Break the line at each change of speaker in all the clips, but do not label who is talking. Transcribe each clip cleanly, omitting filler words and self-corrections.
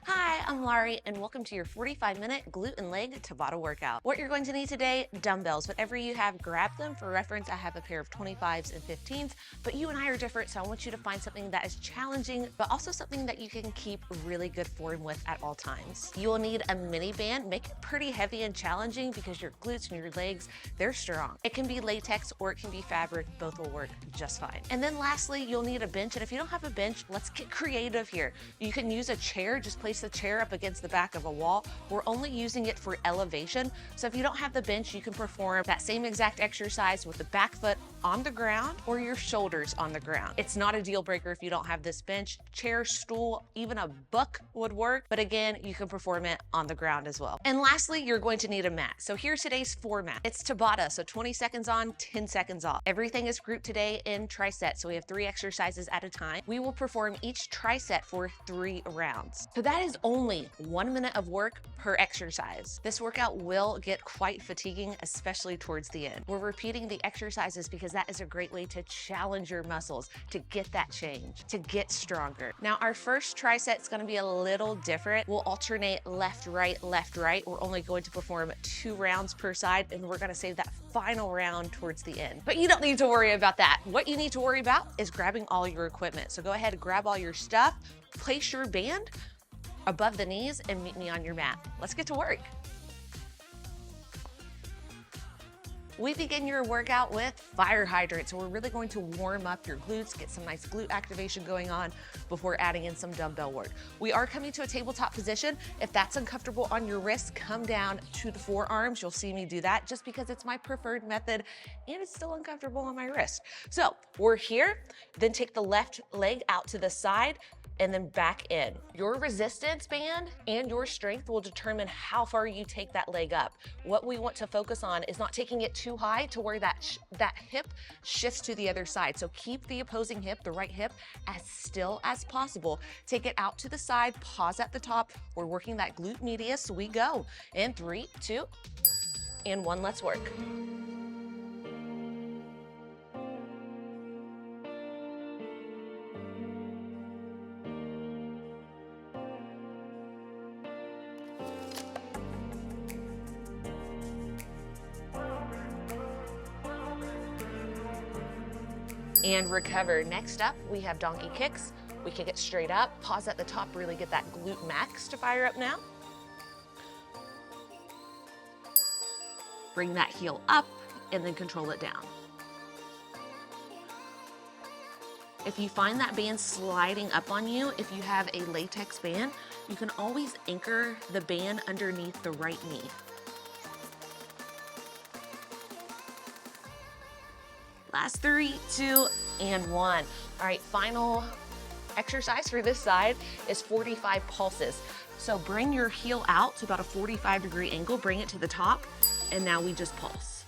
Hi, I'm Larie, and welcome to your 45-minute glute and leg Tabata workout. What you're going to need today, dumbbells. Whatever you have, grab them. For reference, I have a pair of 25s and 15s, but you and I are different, so I want you to find something that is challenging, but also something that you can keep really good form with at all times. You will need a mini band. Make it pretty heavy and challenging because your glutes and your legs, they're strong. It can be latex or it can be fabric. Both will work just fine. And then lastly, you'll need a bench, and if you don't have a bench, let's get creative here. You can use a chair. Just place the chair up against the back of a wall. We're only using it for elevation. So if you don't have the bench, you can perform that same exact exercise with the back foot on the ground or your shoulders on the ground. It's not a deal breaker if you don't have this bench. Chair, stool, even a book would work. But again, you can perform it on the ground as well. And lastly, you're going to need a mat. So here's today's format. It's Tabata, so 20 seconds on, 10 seconds off. Everything is grouped today in trisets. So we have 3 exercises at a time. We will perform each triset for 3 rounds. So that is only 1 minute of work per exercise. This workout will get quite fatiguing, especially towards the end. We're repeating the exercises because that is a great way to challenge your muscles, to get that change, to get stronger. Now, our first tricep is gonna be a little different. We'll alternate left, right, left, right. We're only going to perform 2 rounds per side, and we're gonna save that final round towards the end. But you don't need to worry about that. What you need to worry about is grabbing all your equipment. So go ahead and grab all your stuff, place your band above the knees, and meet me on your mat. Let's get to work. We begin your workout with fire hydrant. So we're really going to warm up your glutes, get some nice glute activation going on before adding in some dumbbell work. We are coming to a tabletop position. If that's uncomfortable on your wrists, come down to the forearms. You'll see me do that just because it's my preferred method and it's still uncomfortable on my wrist. So we're here, then take the left leg out to the side, and then back in. Your resistance band and your strength will determine how far you take that leg up. What we want to focus on is not taking it too high to where that hip shifts to the other side. So keep the opposing hip, the right hip, as still as possible. Take it out to the side, pause at the top. We're working that glute medius. We go in 3, 2, and 1. Let's work. And recover. Next up, we have donkey kicks. We kick it straight up, pause at the top, really get that glute max to fire up now. Bring that heel up and then control it down. If you find that band sliding up on you, if you have a latex band, you can always anchor the band underneath the right knee. Last 3, 2, and 1. All right, final exercise for this side is 45 pulses. So bring your heel out to about a 45-degree angle, bring it to the top, and now we just pulse.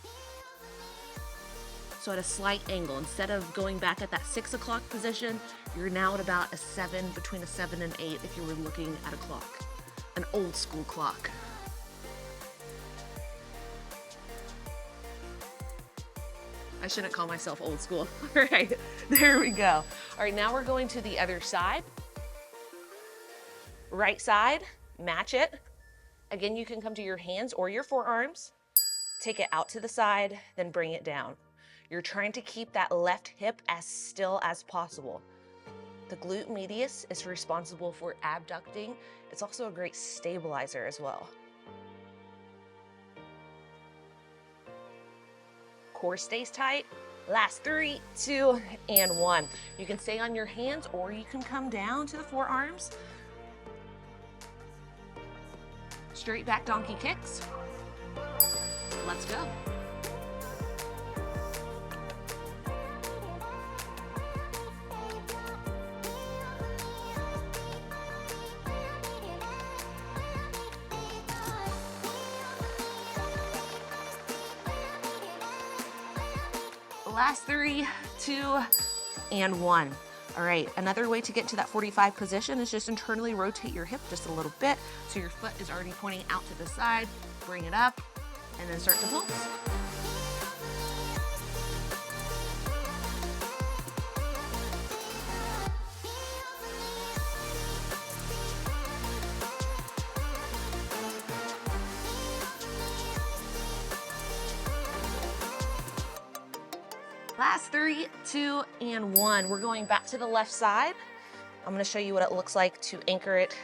So at a slight angle, instead of going back at that 6 o'clock position, you're now at about a 7, between a 7 and 8 if you were looking at a clock, an old school clock. I shouldn't call myself old school. All right, there we go. All right, now we're going to the other side. Right side, match it. Again, you can come to your hands or your forearms, take it out to the side, then bring it down. You're trying to keep that left hip as still as possible. The glute medius is responsible for abducting. It's also a great stabilizer as well. Core stays tight. Last 3, 2, and 1. You can stay on your hands or you can come down to the forearms. Straight back donkey kicks. Let's go. Last 3, 2, and 1. All right, another way to get to that 45 position is just internally rotate your hip just a little bit so your foot is already pointing out to the side. Bring it up, and then start to pulse. Last 3, 2, and 1. We're going back to the left side. I'm gonna show you what it looks like to anchor it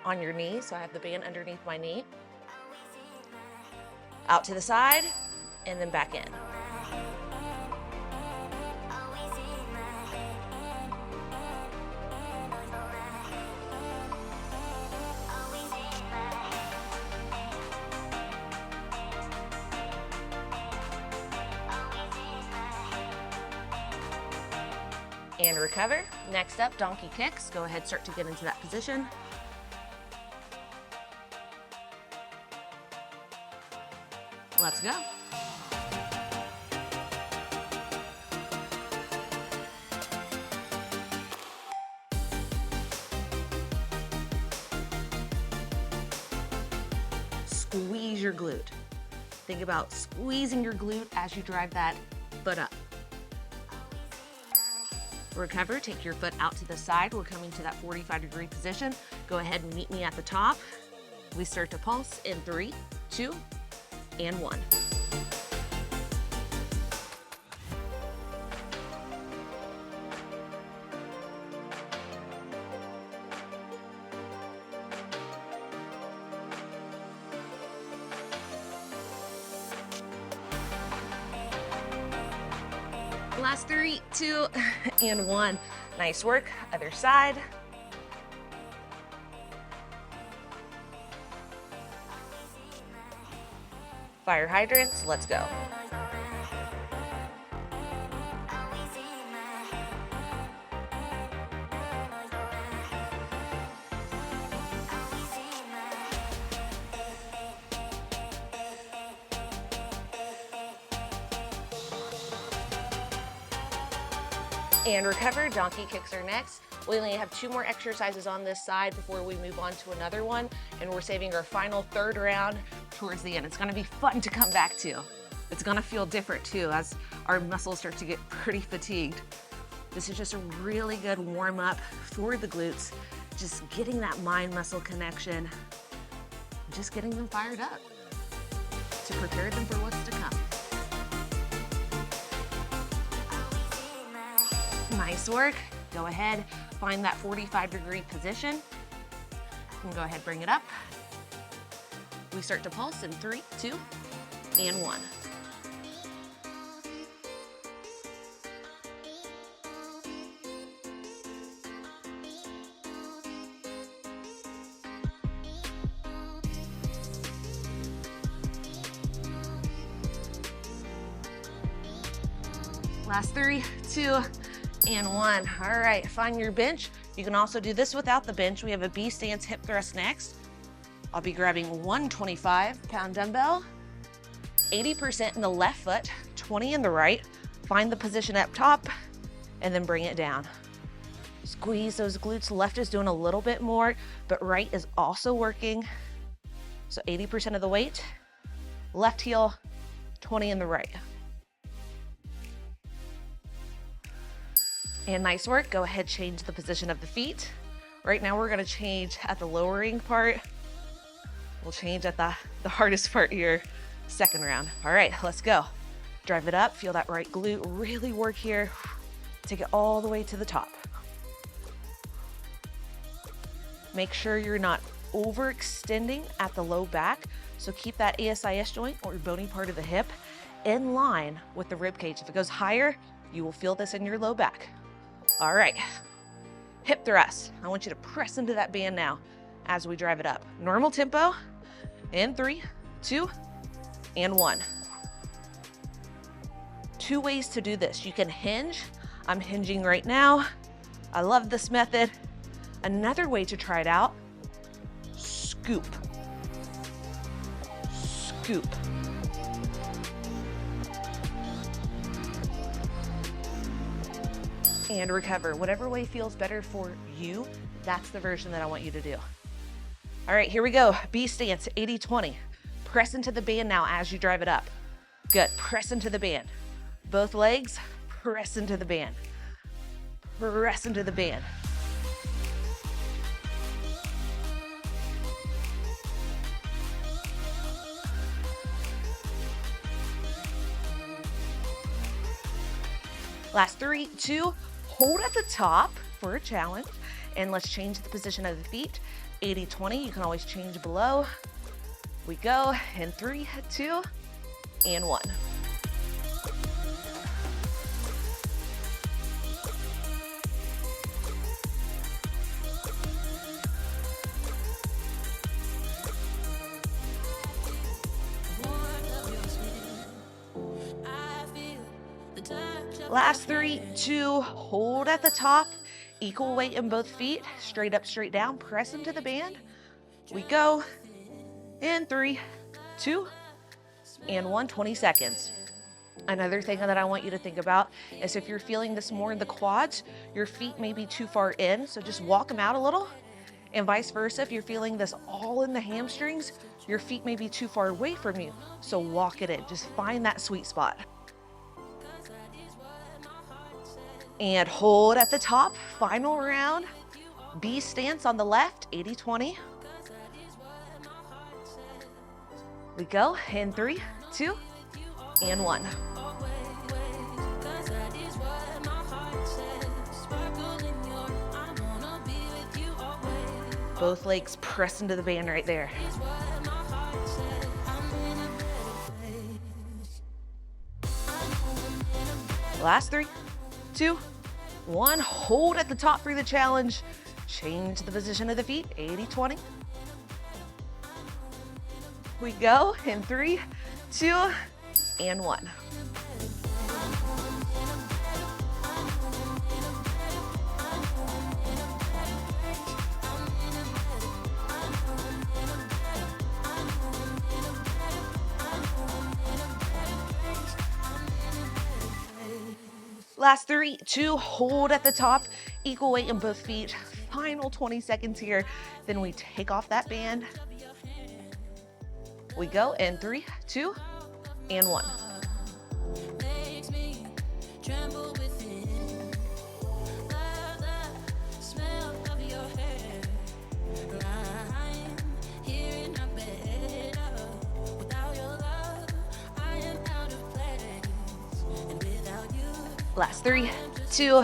on your knee. So I have the band underneath my knee. Out to the side, and then back in. And recover. Next up, donkey kicks. Go ahead, start to get into that position. Let's go. Squeeze your glute. Think about squeezing your glute as you drive that foot up. Recover, take your foot out to the side. We're coming to that 45-degree position. Go ahead and meet me at the top. We start to pulse in 3, 2, and 1. Last 3, 2, and 1. Nice work. Other side. Fire hydrants, let's go. And recover, donkey kicks are next. We only have 2 more exercises on this side before we move on to another one, and we're saving our final 3rd round towards the end. It's gonna be fun to come back to. It's gonna feel different too as our muscles start to get pretty fatigued. This is just a really good warm up for the glutes, just getting that mind muscle connection, just getting them fired up to prepare them for what's to come. Nice work. Go ahead, find that 45-degree position. And go ahead, bring it up. We start to pulse in 3, 2, and 1. Last 3, 2, and 1. All right, find your bench. You can also do this without the bench. We have a B stance hip thrust next. I'll be grabbing one 25-pound dumbbell, 80% in the left foot, 20 in the right. Find the position up top and then bring it down. Squeeze those glutes. Left is doing a little bit more, but right is also working. So 80% of the weight, left heel, 20 in the right. And nice work. Go ahead, change the position of the feet. Right now we're gonna change at the lowering part. We'll change at the hardest part here, 2nd round. All right, let's go. Drive it up, feel that right glute, really work here. Take it all the way to the top. Make sure you're not overextending at the low back, so keep that ASIS joint or bony part of the hip in line with the rib cage. If it goes higher, you will feel this in your low back. All right, hip thrust. I want you to press into that band now as we drive it up. Normal tempo in 3, 2, and 1. 2 ways to do this. You can hinge. I'm hinging right now. I love this method. Another way to try it out, scoop. Scoop. and recover. Whatever way feels better for you, that's the version that I want you to do. All right, here we go. B stance, 80-20. Press into the band now as you drive it up. Good, press into the band. Both legs, press into the band. Press into the band. Last 3, 2, hold at the top for a challenge, and let's change the position of the feet. 80-20, you can always change below. We go in 3, 2, and 1. Last 3, 2, hold at the top, equal weight in both feet, straight up, straight down, press into the band. We go in 3, 2, and 1, 20 seconds. Another thing that I want you to think about is if you're feeling this more in the quads, your feet may be too far in, so just walk them out a little, and vice versa. If you're feeling this all in the hamstrings, your feet may be too far away from you, so walk it in. Just find that sweet spot. And hold at the top, final round. B stance on the left, 80-20. We go in 3, 2, and 1. Both legs press into the band right there. Last 3, 2, 1, hold at the top for the challenge. Change the position of the feet, 80-20. We go in 3, 2, and 1. Last 3, 2, hold at the top, equal weight in both feet. Final 20 seconds here. Then we take off that band. We go in 3, 2, and 1. Last 3, 2,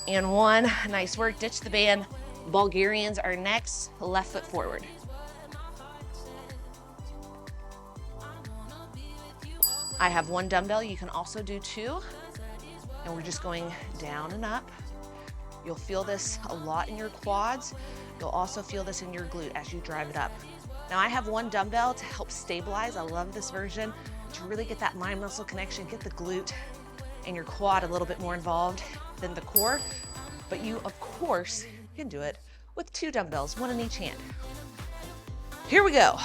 and 1. Nice work, ditch the band. Bulgarians are next, left foot forward. I have 1 dumbbell, you can also do 2. And we're just going down and up. You'll feel this a lot in your quads. You'll also feel this in your glute as you drive it up. Now I have 1 dumbbell to help stabilize. I love this version to really get that mind muscle connection, get the glute and your quad a little bit more involved than the core. But you, of course, can do it with 2 dumbbells, 1 in each hand. Here we go.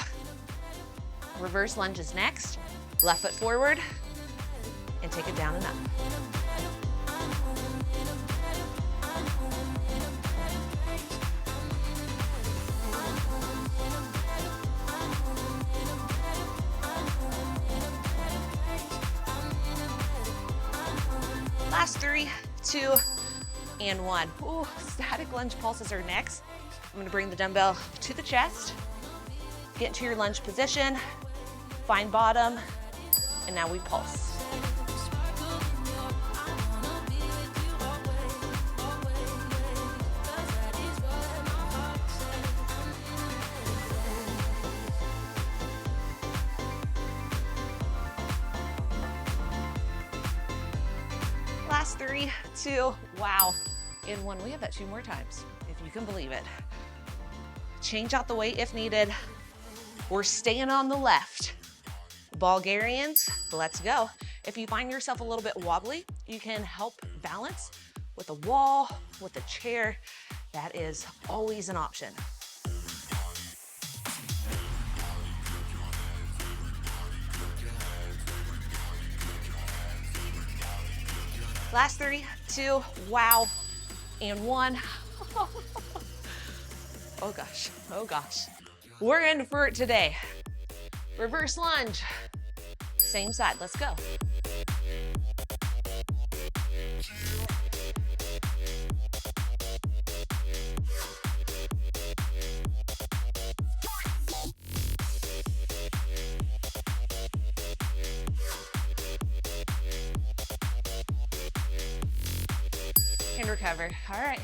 Reverse lunge is next. Left foot forward and take it down and up. Last 3, 2, and 1. Ooh, static lunge pulses are next. I'm gonna bring the dumbbell to the chest, get into your lunge position, find bottom, and now we pulse. Last 3, 2, wow, and 1. We have that 2 more times, if you can believe it. Change out the weight if needed. We're staying on the left. Bulgarians, let's go. If you find yourself a little bit wobbly, you can help balance with a wall, with a chair. That is always an option. Last 3, 2, wow, and 1. Oh gosh, oh gosh. We're in for it today. Reverse lunge. Same side, let's go. And recover. All right.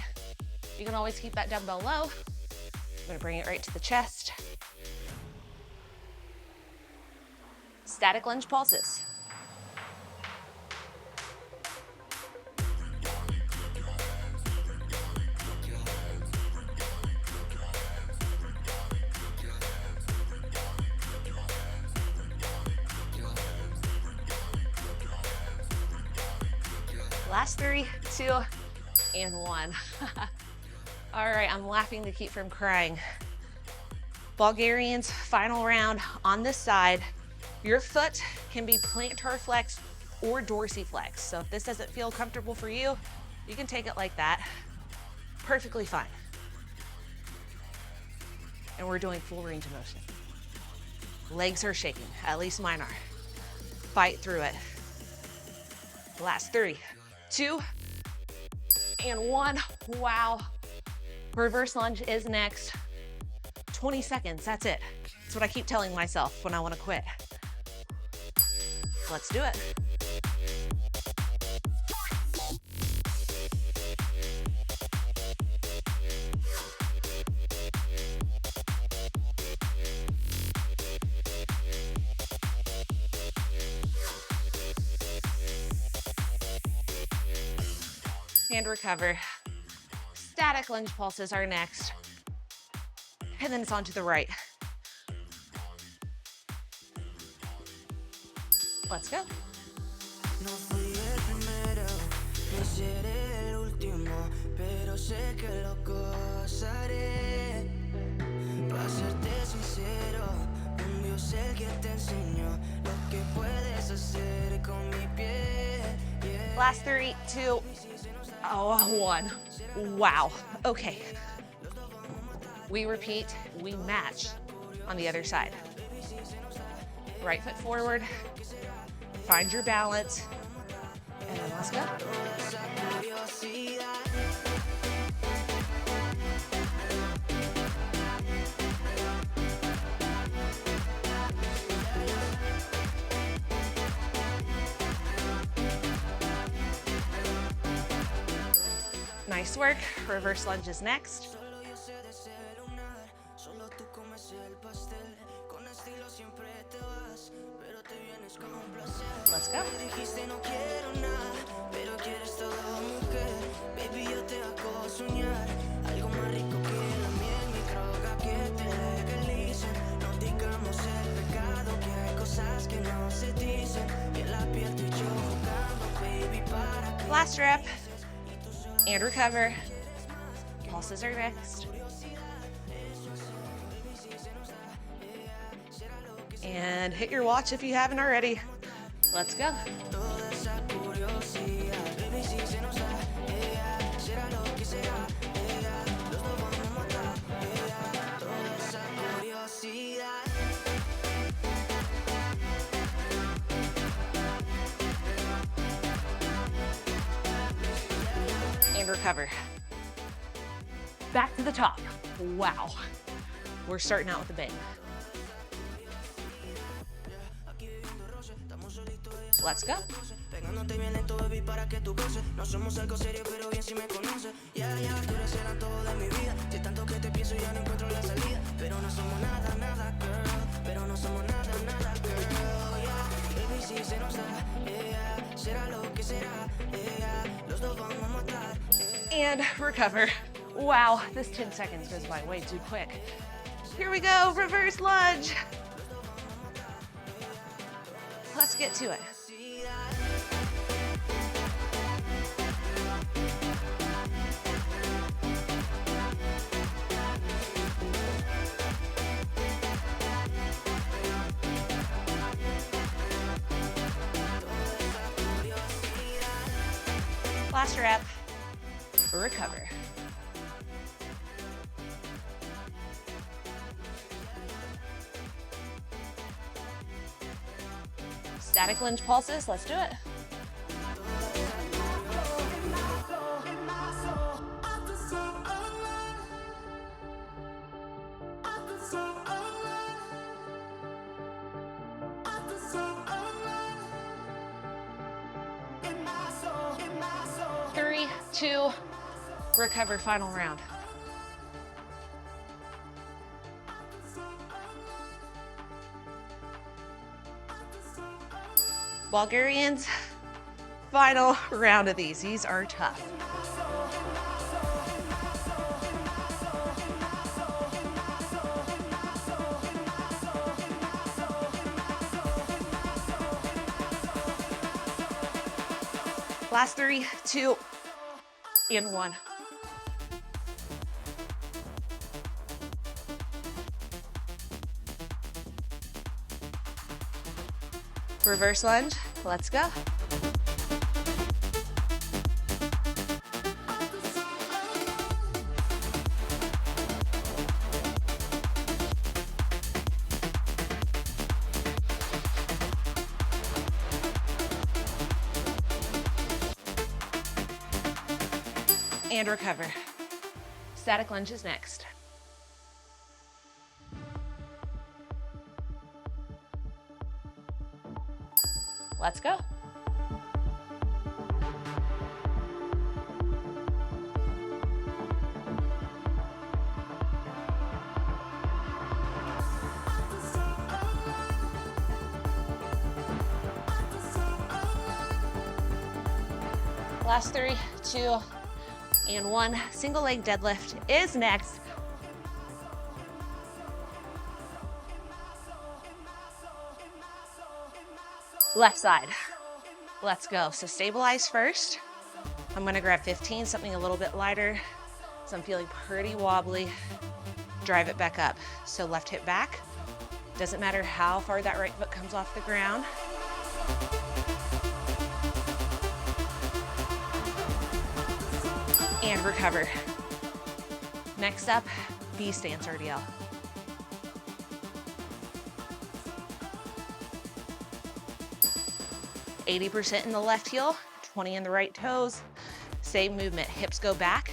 You can always keep that dumbbell low. I'm gonna bring it right to the chest. Static lunge pulses. Last 3, 2, and 1. All right, I'm laughing to keep from crying. Bulgarians, final round on this side. Your foot can be plantar flex or dorsiflex. So if this doesn't feel comfortable for you, you can take it like that. Perfectly fine. And we're doing full range of motion. Legs are shaking, at least mine are. Fight through it. Last 3, 2, and 1. Wow. Reverse lunge is next. 20 seconds, that's it. That's what I keep telling myself when I want to quit. Let's do it. And recover. Static lunge pulses are next. And then it's on to the right. Let's go. No fui el primero, ni seré el último, pero sé que lo gozaré. Para serte sincero, un Dios el que te enseñó lo que puedes hacer con mi piel. Last 3, 2, 1. Wow. Okay. We repeat, we match on the other side. Right foot forward. Find your balance, and then let's go. Nice work. Reverse lunge is next. Let's go. Last rep. And recover. Pulses are next. And hit your watch if you haven't already. Let's go. And recover. Back to the top. Wow. We're starting out with a bang. Let's go. And recover. Wow, this 10 seconds goes by way too quick. Here we go, reverse lunge. Let's get to it. Last rep, recover. Static lunge pulses, let's do it. Three, two, recover, final round. Bulgarians, final round of these. These are tough. Last 3, 2, and 1. Reverse lunge, let's go. And recover. Static lunge is next. Let's go. Last 3, 2, and 1. Single leg deadlift is next. Left side. Let's go. So stabilize first. I'm gonna grab 15, something a little bit lighter. So I'm feeling pretty wobbly. Drive it back up. So left hip back. Doesn't matter how far that right foot comes off the ground. And recover. Next up, B stance RDL. %80 in the left heel, 20 in the right toes. Same movement, hips go back,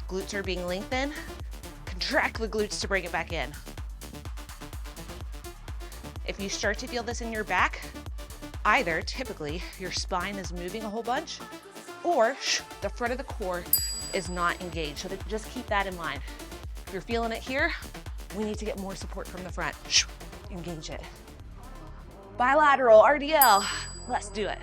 glutes are being lengthened. Contract the glutes to bring it back in. If you start to feel this in your back, either typically your spine is moving a whole bunch or the front of the core is not engaged. So just keep that in mind. If you're feeling it here, we need to get more support from the front. Engage it. Bilateral RDL. Let's do it.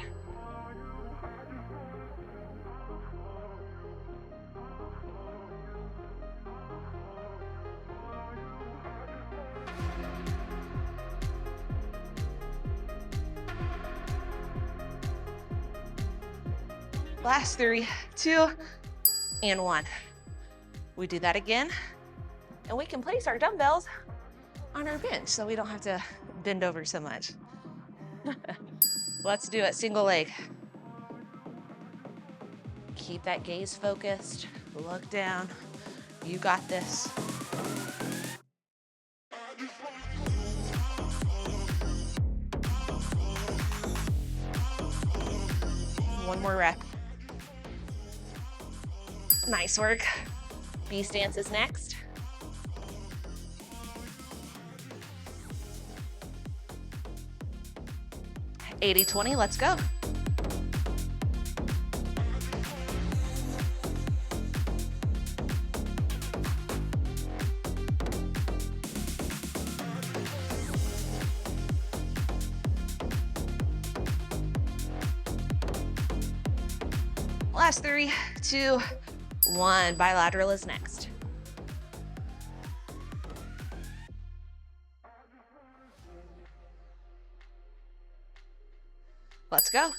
Last 3, 2, and 1. We do that again, and we can place our dumbbells on our bench so we don't have to bend over so much. Let's do it, single leg. Keep that gaze focused, look down. You got this. One more rep. Nice work. B stance is next. (80-20), let's go. Last 3, 2, 1. Bilateral is next. Let's go.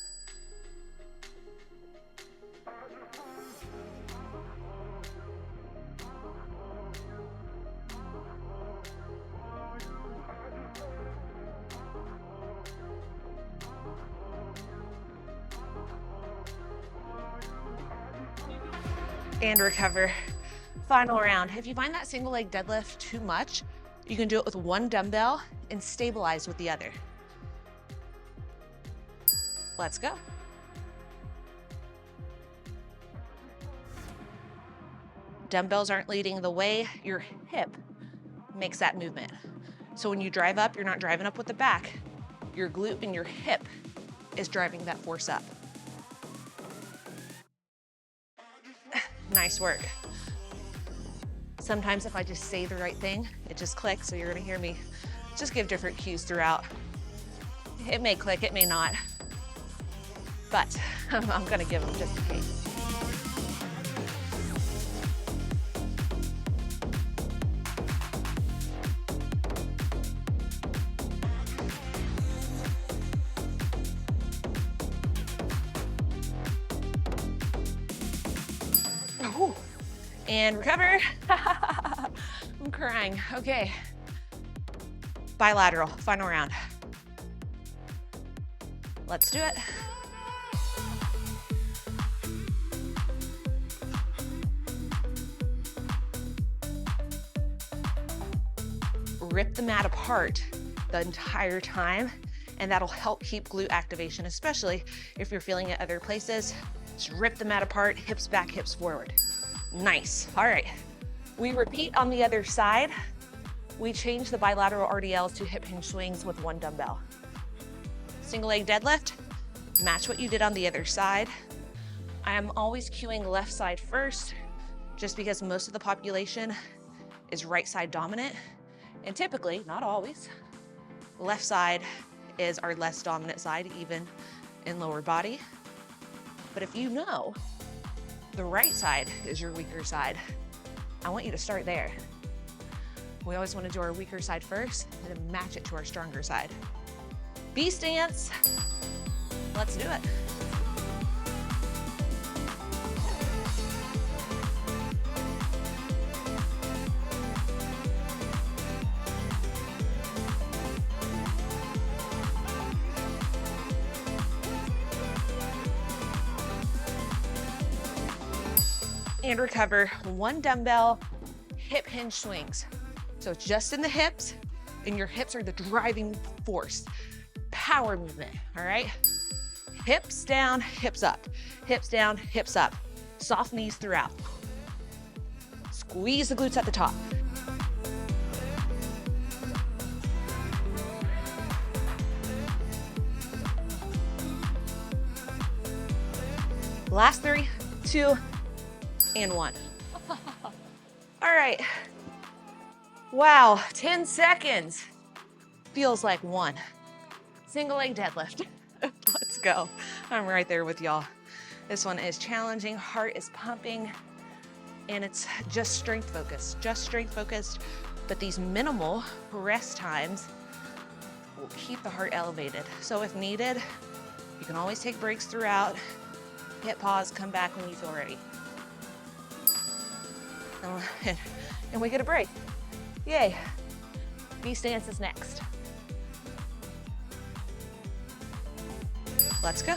and recover. Final round. If you find that single leg deadlift too much, you can do it with one dumbbell and stabilize with the other. Let's go. Dumbbells aren't leading the way, your hip makes that movement. So when you drive up, you're not driving up with the back. Your glute and your hip is driving that force up. Nice work. Sometimes if I just say the right thing, it just clicks, so you're gonna hear me just give different cues throughout. It may click, it may not, but I'm gonna give them just in case. Ooh. And recover. I'm crying. Okay. Bilateral, final round. Let's do it. Rip the mat apart the entire time, and that'll help keep glute activation, especially if you're feeling it other places. Just rip the mat apart, hips back, hips forward. Nice. All right. We repeat on the other side. We change the bilateral RDLs to hip hinge swings with one dumbbell. Single leg deadlift, match what you did on the other side. I am always cueing left side first, just because most of the population is right side dominant. And typically, not always, left side is our less dominant side, even in lower body. But if you know the right side is your weaker side, I want you to start there. We always want to do our weaker side first and then match it to our stronger side. B stance. Let's do it. And recover. One dumbbell, hip hinge swings. So it's just in the hips, and your hips are the driving force. Power movement, all right? Hips down, hips up. Hips down, hips up. Soft knees throughout. Squeeze the glutes at the top. Last 3, 2, and 1. All right. Wow, 10 seconds. Feels like 1. Single leg deadlift. Let's go. I'm right there with y'all. This one is challenging, heart is pumping, and it's just strength focused, but these minimal rest times will keep the heart elevated. So if needed, you can always take breaks throughout, hit pause, come back when you feel ready. And we get a break. Yay. B stance is next. Let's go.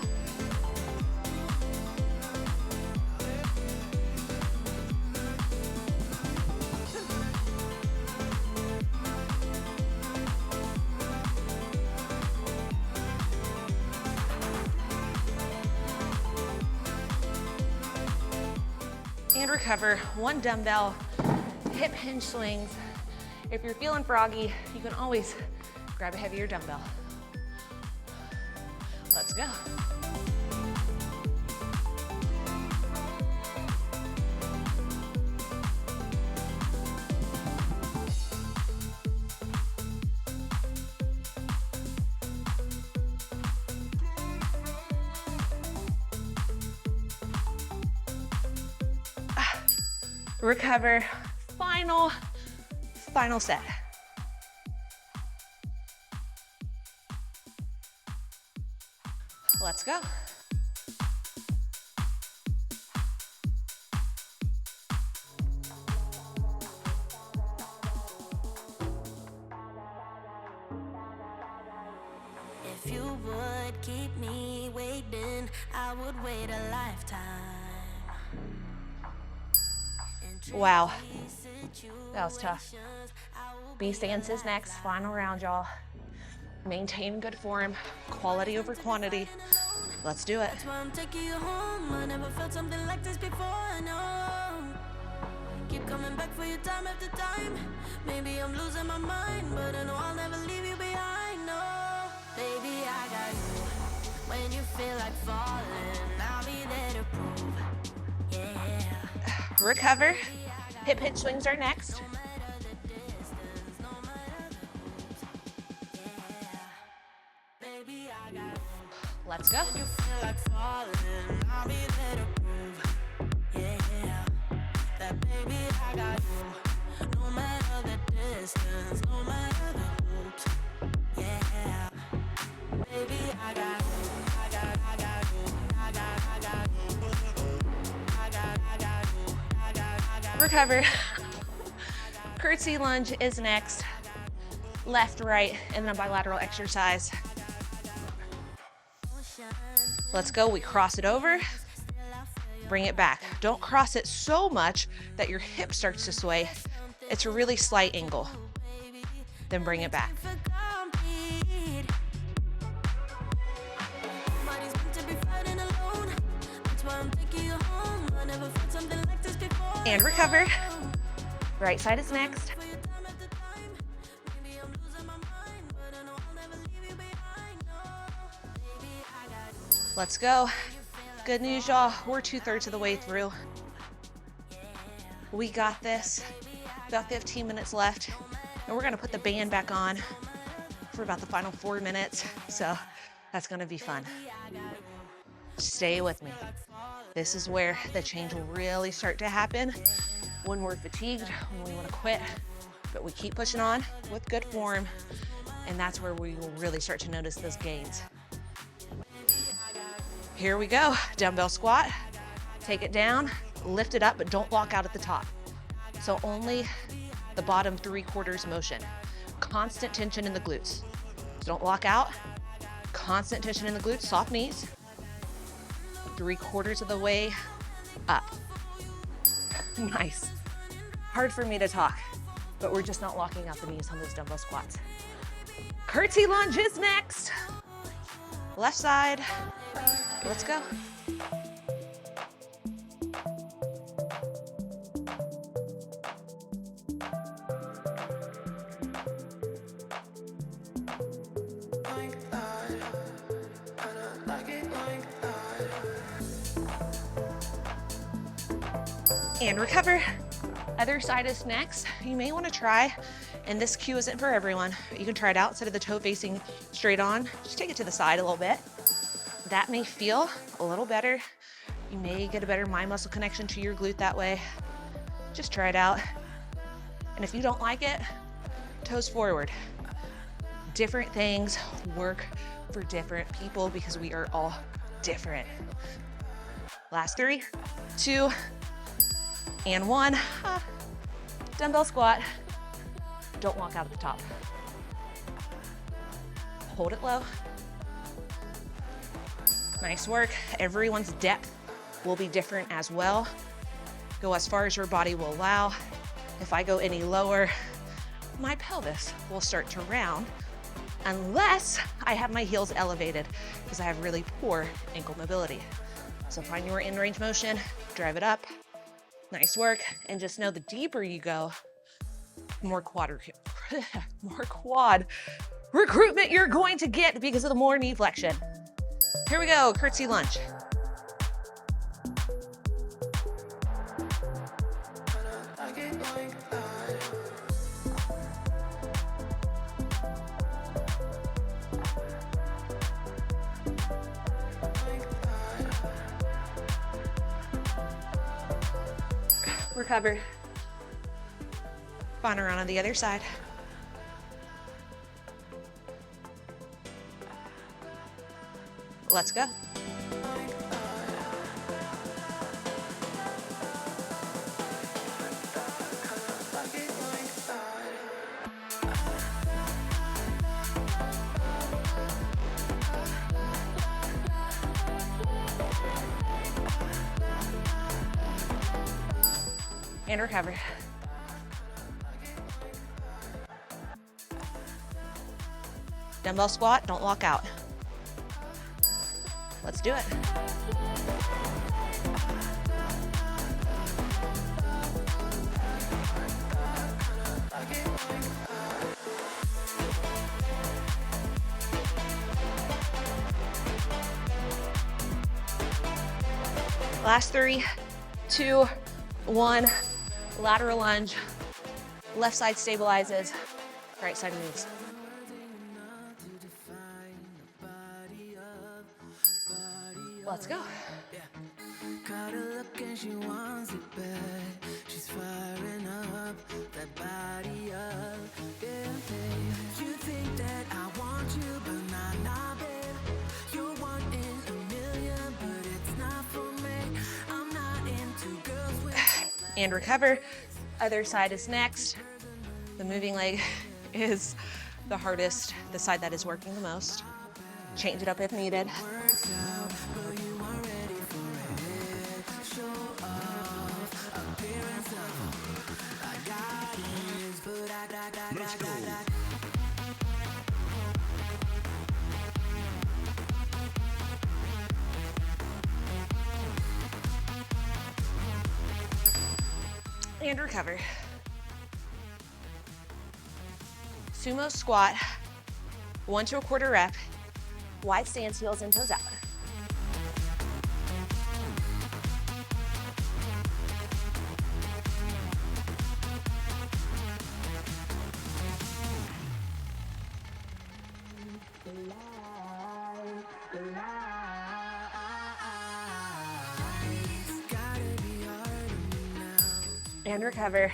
And recover. One dumbbell, hip hinge swings. If you're feeling froggy, you can always grab a heavier dumbbell. Let's go. Recover. Final set. Let's go.
If you would keep me waiting, I would wait a lifetime.
Wow, that was tough. B stance is next, final round, y'all. Maintain good form, quality over quantity. Let's do it.
That's why I'm taking you home. I never felt something like this before, I know. Keep coming back for you time after time. Maybe I'm losing my mind, but I know I'll never leave you behind, no. Baby, I got you. When you feel like falling, I'll be there to prove, yeah.
Recover. Hip hitch swings are next.
No matter the distance, no matter the moves, yeah. Baby, I got you.
Let's go.
When you feel like falling, I'll be there to prove, yeah. That baby, I got you. No matter the distance, no matter the hoops, yeah. Baby, I got you. I got you. I got you. I got you.
Recover. Curtsy lunge is next. Left, right, and then a bilateral exercise. Let's go. We cross it over. Bring it back. Don't cross it so much that your hip starts to sway. It's a really slight angle. Then bring it back. And recover. Right side is next. Let's go. Good news, y'all. We're 2/3 of the way through. We got this. About 15 minutes left. And we're gonna put the band back on for about the final 4 minutes. So that's gonna be fun. Stay with me. This is where the change will really start to happen when we're fatigued, when we wanna quit. But we keep pushing on with good form. And that's where we will really start to notice those gains. Here we go, dumbbell squat. Take it down, lift it up, but don't lock out at the top. So only the bottom 3/4 motion. Constant tension in the glutes. So don't lock out, constant tension in the glutes, soft knees. 3/4 of the way up. Nice. Hard for me to talk, but we're just not locking out the knees on those dumbbell squats. Curtsy lunge is next. Left side. Let's go. And recover. Other side is next. You may want to try, and this cue isn't for everyone. You can try it out instead of the toe facing straight on. Just take it to the side a little bit. That may feel a little better. You may get a better mind muscle connection to your glute that way. Just try it out. And if you don't like it, toes forward. Different things work for different people because we are all different. Last 3, 2, and 1. Dumbbell squat. Don't walk out at the top. Hold it low. Nice work. Everyone's depth will be different as well. Go as far as your body will allow. If I go any lower, my pelvis will start to round unless I have my heels elevated because I have really poor ankle mobility. So find your in-range motion, drive it up. Nice work. And just know the deeper you go, more quad recruitment you're going to get because of the more knee flexion. Here we go, curtsy lunge. Recover. Final round on the other side. Let's go. And recover. Dumbbell squat, don't lock out. Let's do it. Last 3, 2, 1. Lateral lunge. Left side stabilizes. Right side moves. Let's go.
Got a look and she wants it back. She's firing up that body up. Yeah, babe. You think that I want you, but not babe. You're one in a million, but it's not for me. I'm not into girls with
And recover. Other side is next. The moving leg is the hardest, the side that is working the most. Change it up if needed.
words out, but you are ready for it. Show off appearance of I got it, but I got.
And recover. Sumo squat, 1 to 1/4 rep. Wide stance, heels and toes out. And recover.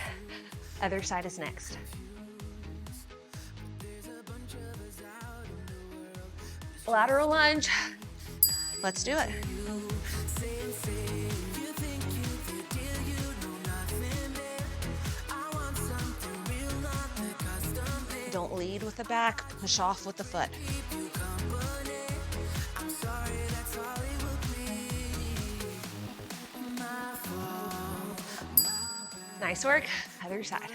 Other side is next. Lateral lunge. Let's do it. Don't lead with the back, push off with the foot. Nice work. Other side.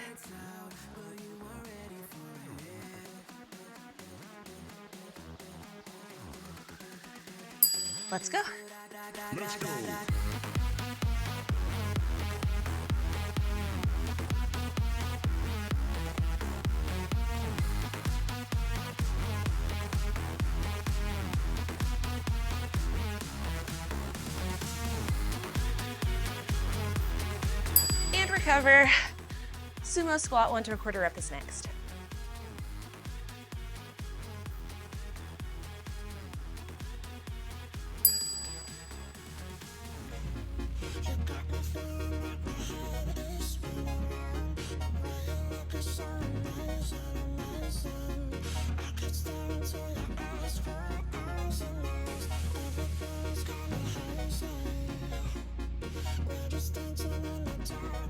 Let's go.
Let's go.
And recover. Sumo squat, 1 to 1/4 rep is next.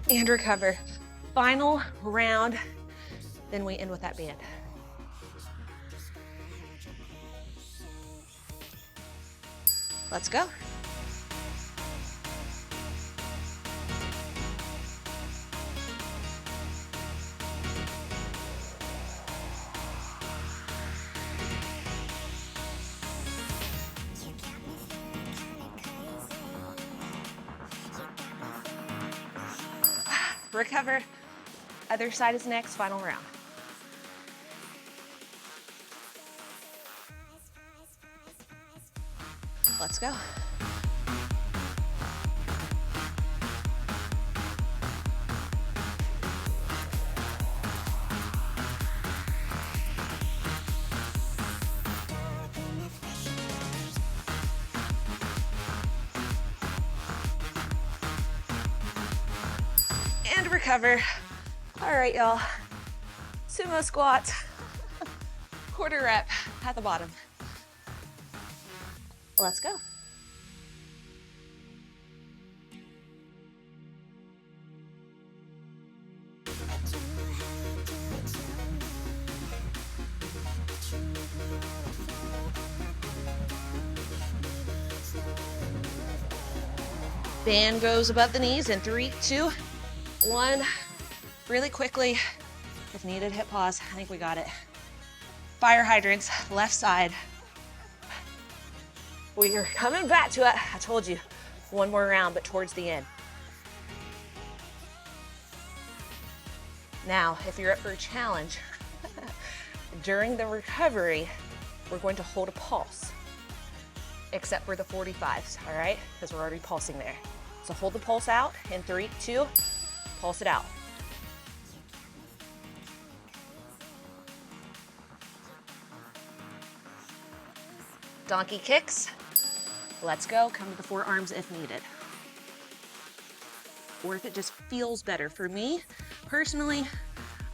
And recover. Final round, then we end with that band. Let's go. Recover. Other side is next, final round. Let's go. And recover. All right, y'all. Sumo squat, 1/4 rep at the bottom. Let's go. Band goes above the knees in 3, 2, one. Really quickly, if needed, hit pause. I think we got it. Fire hydrants, left side. We are coming back to it. I told you, one more round, but towards the end. Now, if you're up for a challenge, during the recovery, we're going to hold a pulse, except for the 45s, all right? Because we're already pulsing there. So hold the pulse out in 3, 2, pulse it out. Donkey kicks. Let's go. Come to the forearms if needed. Or if it just feels better. For me, personally,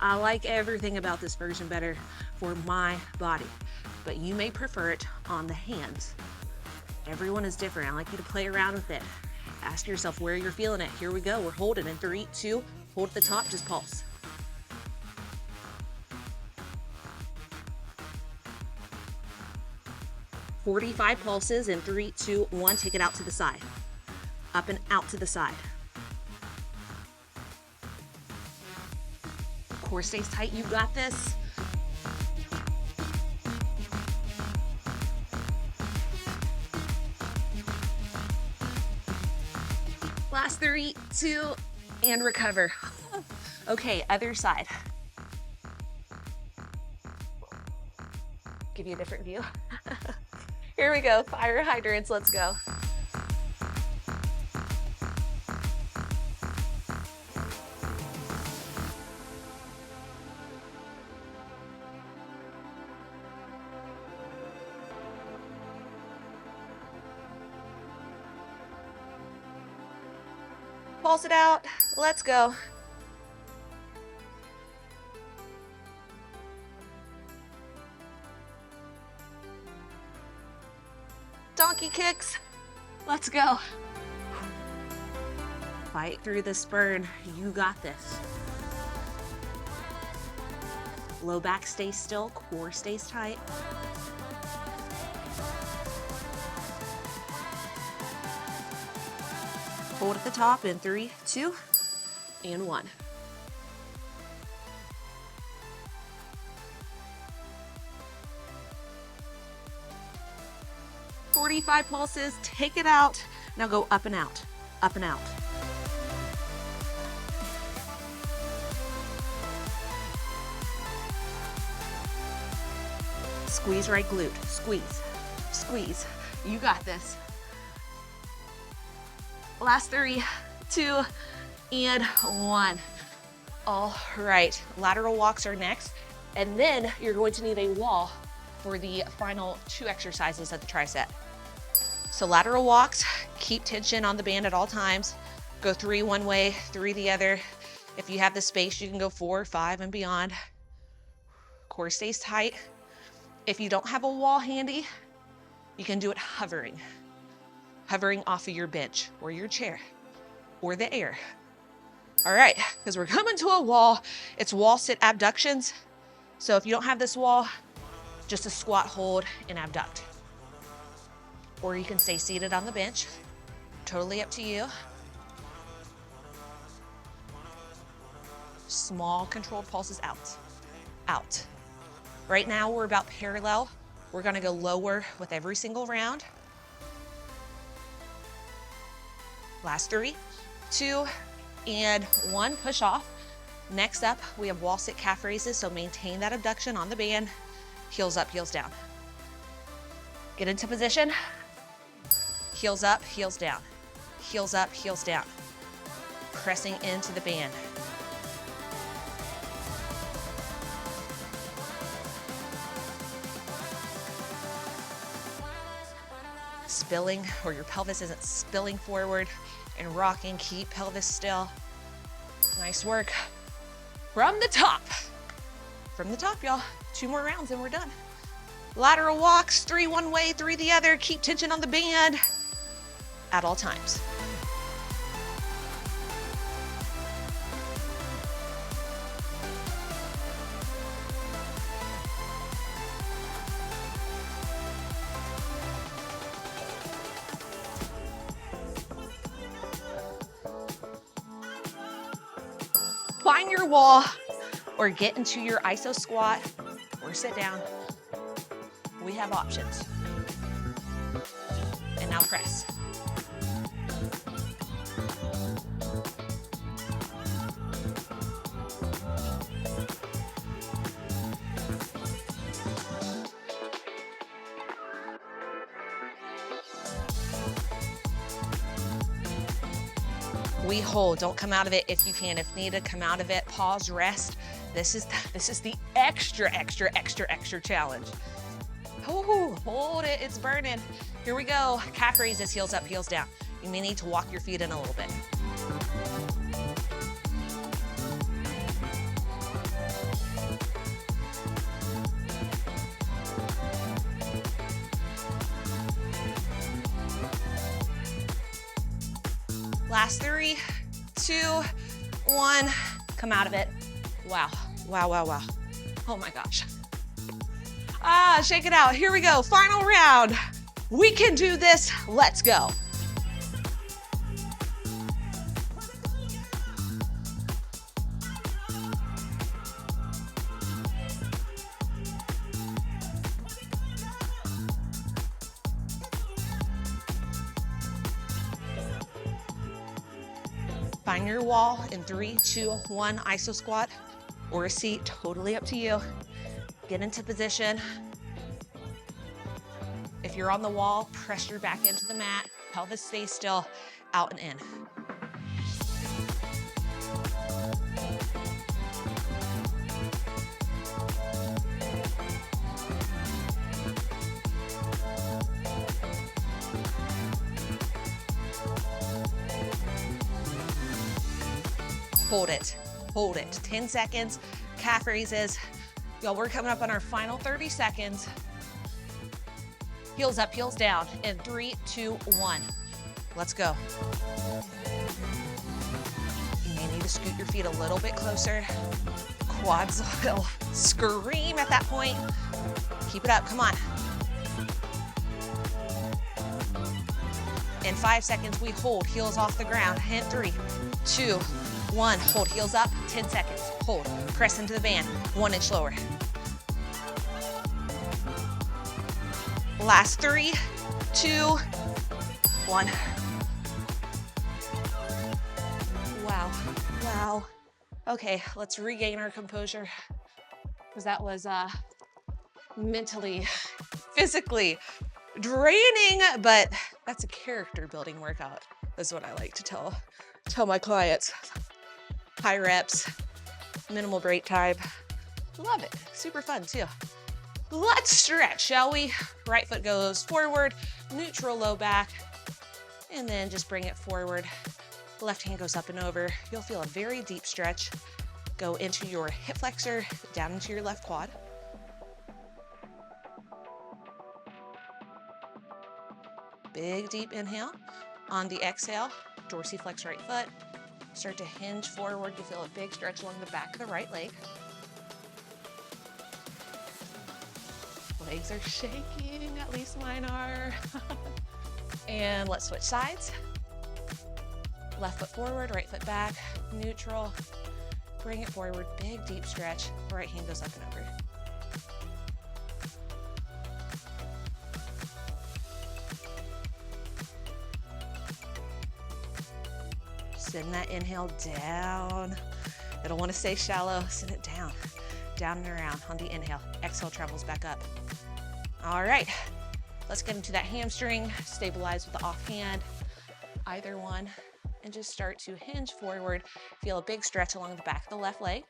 I like everything about this version better for my body, but you may prefer it on the hands. Everyone is different. I like you to play around with it. Ask yourself where you're feeling it. Here we go. We're holding in 3, 2, hold at the top, just pulse. "45 pulses in 3, 2, 1. Take it out to the side. Up and out to the side. Core stays tight. You got this. Last 3, 2, and recover. Okay, other side. Give you a different view. Here we go, fire hydrants, let's go. Pulse it out, let's go. Donkey kicks, let's go. Fight through this burn, you got this. Low back stays still, core stays tight. Hold at the top in 3, 2, and 1. "45 pulses, take it out. Now go up and out, up and out. Squeeze right glute, squeeze, squeeze. You got this. Last 3, 2, and 1. All right, lateral walks are next, and then you're going to need a wall for the final 2 exercises at the tricep. So lateral walks, keep tension on the band at all times. Go 3 one way, 3 the other. If you have the space, you can go 4, 5, and beyond. Core stays tight. If you don't have a wall handy, you can do it hovering off of your bench or your chair or the air. All right, because we're coming to a wall. It's wall sit abductions. So if you don't have this wall, just a squat, hold, and abduct. Or you can stay seated on the bench. Totally up to you. Small controlled pulses out, out. Right now we're about parallel. We're gonna go lower with every single round. Last 3, 2, and 1, push off. Next up, we have wall sit calf raises, so maintain that abduction on the band. Heels up, heels down. Get into position. Heels up, heels down. Heels up, heels down. Pressing into the band. Spilling, or your pelvis isn't spilling forward, and rocking, keep pelvis still. Nice work. From the top. From the top, y'all. 2 more rounds and we're done. Lateral walks, 3 one way, 3 the other. Keep tension on the band at all times. Find your wall or get into your iso squat or sit down. We have options. And now press. We hold, don't come out of it if you can. If needed, come out of it, pause, rest. This is the extra challenge. Oh, hold it, it's burning. Here we go, calf raises, heels up, heels down. You may need to walk your feet in a little bit. Last 3, 2, 1, come out of it. Wow, wow, wow, wow. Oh my gosh. Shake it out, here we go, final round. We can do this, let's go. Find your wall in 3, 2, 1, iso squat or a seat, totally up to you. Get into position. If you're on the wall, press your back into the mat, pelvis stays still, out and in. Hold it, 10 seconds, calf raises. Y'all, we're coming up on our final 30 seconds. Heels up, heels down in 3, 2, 1. Let's go. You may need to scoot your feet a little bit closer. Quads will scream at that point. Keep it up, come on. In 5 seconds, we hold, heels off the ground. In 3, 2, 1, hold, heels up, 10 seconds, hold, press into the band, 1 inch lower. Last 3, 2, 1. Wow, wow. Okay, let's regain our composure, because that was mentally, physically draining, but that's a character building workout, is what I like to tell my clients. High reps, minimal break time. Love it, super fun too. Let's stretch, shall we? Right foot goes forward, neutral low back, and then just bring it forward. Left hand goes up and over. You'll feel a very deep stretch. Go into your hip flexor, down into your left quad. Big deep inhale. On the exhale, dorsiflex right foot. Start to hinge forward. You feel a big stretch along the back of the right leg. Legs are shaking, at least mine are. And let's switch sides. Left foot forward, right foot back, neutral. Bring it forward, big deep stretch. Right hand goes up and over. Send that inhale down. I don't want to stay shallow. Send it down, down and around on the inhale. Exhale travels back up. All right, let's get into that hamstring. Stabilize with the offhand, either one, and just start to hinge forward. Feel a big stretch along the back of the left leg.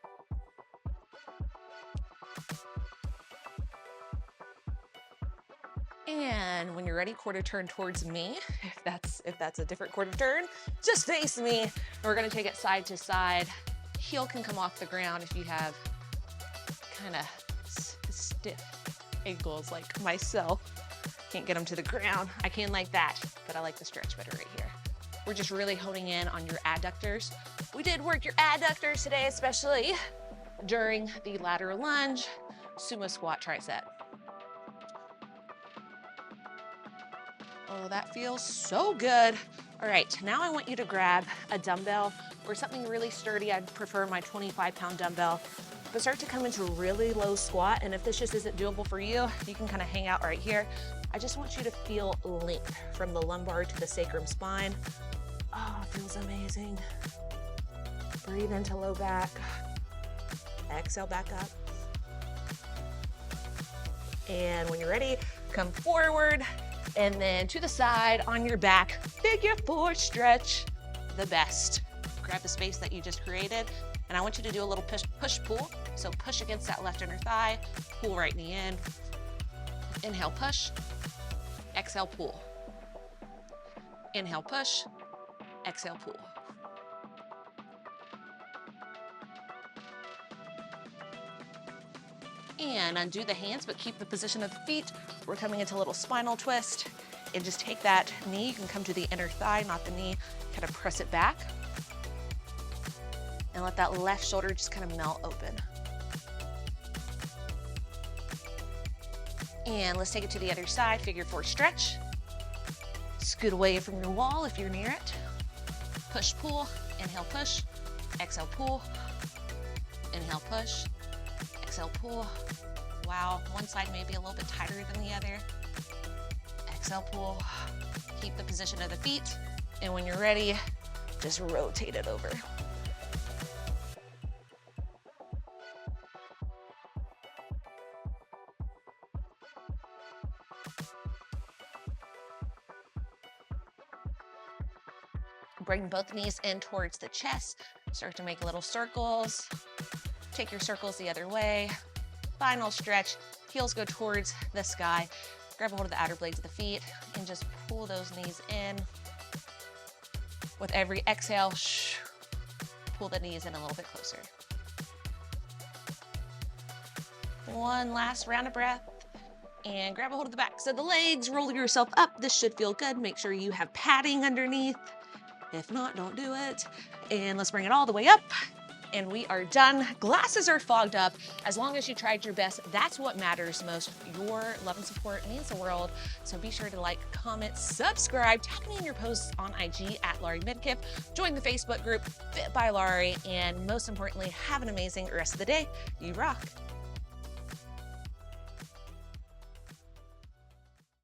And when you're ready, quarter turn towards me. If that's a different quarter turn, just face me. And we're gonna take it side to side. Heel can come off the ground if you have kind of stiff ankles like myself. Can't get them to the ground. I can like that, but I like the stretch better right here. We're just really honing in on your adductors. We did work your adductors today, especially during the lateral lunge, sumo squat tricep. Oh, that feels so good. All right, now I want you to grab a dumbbell or something really sturdy. I'd prefer my 25-pound dumbbell, but start to come into a really low squat. And if this just isn't doable for you, you can kind of hang out right here. I just want you to feel length from the lumbar to the sacrum spine. Oh, it feels amazing. Breathe into low back. Exhale back up. And when you're ready, come forward and then to the side on your back, figure 4 stretch, the best. Grab the space that you just created, and I want you to do a little push-pull. So push against that left inner thigh, pull right knee in. Inhale, push. Exhale, pull. Inhale, push. Exhale, pull. And undo the hands, but keep the position of the feet. We're coming into a little spinal twist. And just take that knee, you can come to the inner thigh, not the knee, kind of press it back. And let that left shoulder just kind of melt open. And let's take it to the other side, figure 4 stretch. Scoot away from your wall if you're near it. Push, pull, inhale, push, exhale, pull, inhale, push, exhale, pull. Wow, one side may be a little bit tighter than the other. Exhale, pull. Keep the position of the feet. And when you're ready, just rotate it over. Bring both knees in towards the chest. Start to make little circles. Take your circles the other way. Final stretch. Heels go towards the sky. Grab a hold of the outer blades of the feet and just pull those knees in. With every exhale, pull the knees in a little bit closer. One last round of breath. And grab a hold of the backs of the legs. Roll yourself up. This should feel good. Make sure you have padding underneath. If not, don't do it. And let's bring it all the way up. And we are done. Glasses are fogged up. As long as you tried your best, that's what matters most. Your love and support means the world. So be sure to like, comment, subscribe, tag me in your posts on IG at Larie Midkiff. Join the Facebook group, Fit by Larie. And most importantly, have an amazing rest of the day. You rock.